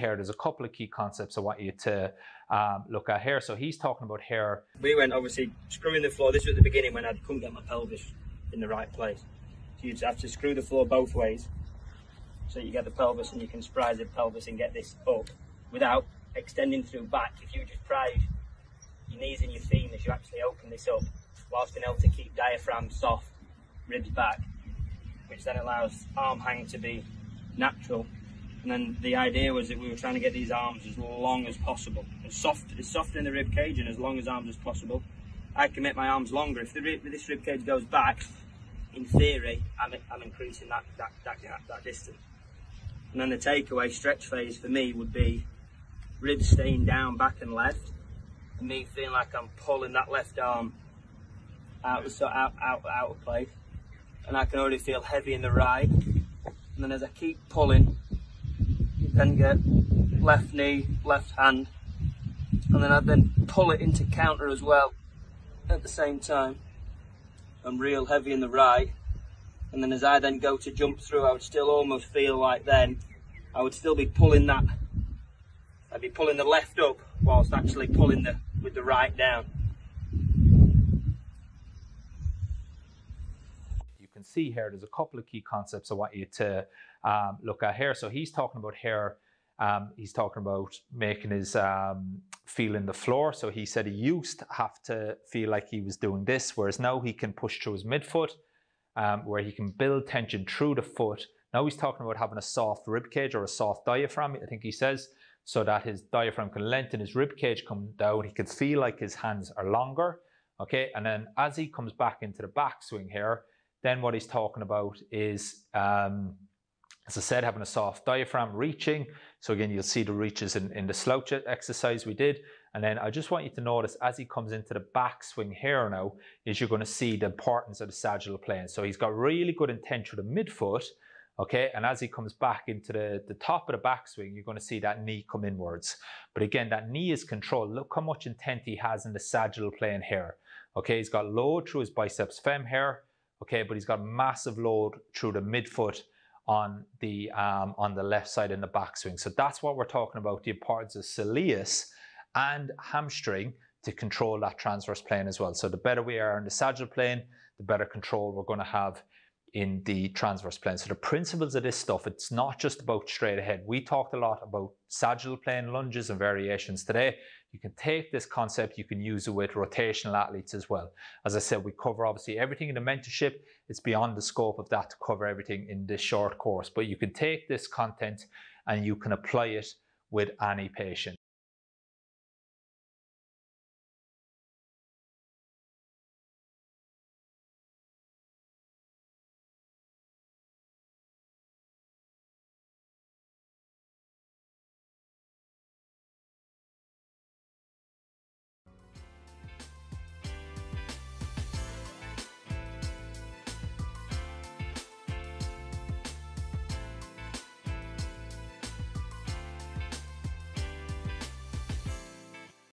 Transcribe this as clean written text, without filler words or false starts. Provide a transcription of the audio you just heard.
Here, there's a couple of key concepts I want you to look at here. So he's talking about here. We went obviously screwing the floor. This was at the beginning when I couldn't get my pelvis in the right place. So you'd have to screw the floor both ways so you get the pelvis, and you can surprise the pelvis and get this up without extending through back. If you just pry your knees and your femurs, you actually open this up whilst being able to keep diaphragm soft, ribs back, which then allows arm hang to be natural. And then the idea was that we were trying to get these arms as long as possible, as soft in the rib cage and as long as arms as possible. I can make my arms longer. If this rib cage goes back, in theory, I'm increasing that distance. And then the takeaway stretch phase for me would be ribs staying down, back and left, and me feeling like I'm pulling that left arm out of place. And I can already feel heavy in the right. And then as I keep pulling, then get left knee, left hand, and then I then pull it into counter as well at the same time. I'm real heavy in the right, and then as I then go to jump through, I would still almost feel like then I would still be pulling that. I'd be pulling the left up whilst actually pulling with the right down. You can see here there's a couple of key concepts I want you to look at here. So he's talking about here, he's talking about making his feeling the floor. So he said he used to have to feel like he was doing this, whereas now he can push through his midfoot, where he can build tension through the foot. Now he's talking about having a soft rib cage or a soft diaphragm, I think he says, so that his diaphragm can lengthen, his rib cage come down, he can feel like his hands are longer. Okay, and then as he comes back into the backswing here, then what he's talking about is, as I said, having a soft diaphragm, reaching. So again, you'll see the reaches in the slouch exercise we did. And then I just want you to notice as he comes into the backswing here now, is you're going to see the importance of the sagittal plane. So he's got really good intent through the midfoot. Okay, and as he comes back into the top of the backswing, you're going to see that knee come inwards. But again, that knee is controlled. Look how much intent he has in the sagittal plane here. Okay, he's got load through his biceps fem here. Okay, but he's got massive load through the midfoot on the left side in the backswing. So that's what we're talking about, the importance of soleus and hamstring to control that transverse plane as well. So the better we are in the sagittal plane, the better control we're going to have in the transverse plane. So the principles of this stuff, it's not just about straight ahead. We talked a lot about sagittal plane lunges and variations today. You can take this concept, you can use it with rotational athletes as well. As I said, we cover obviously everything in the mentorship. It's beyond the scope of that to cover everything in this short course, but you can take this content and you can apply it with any patient.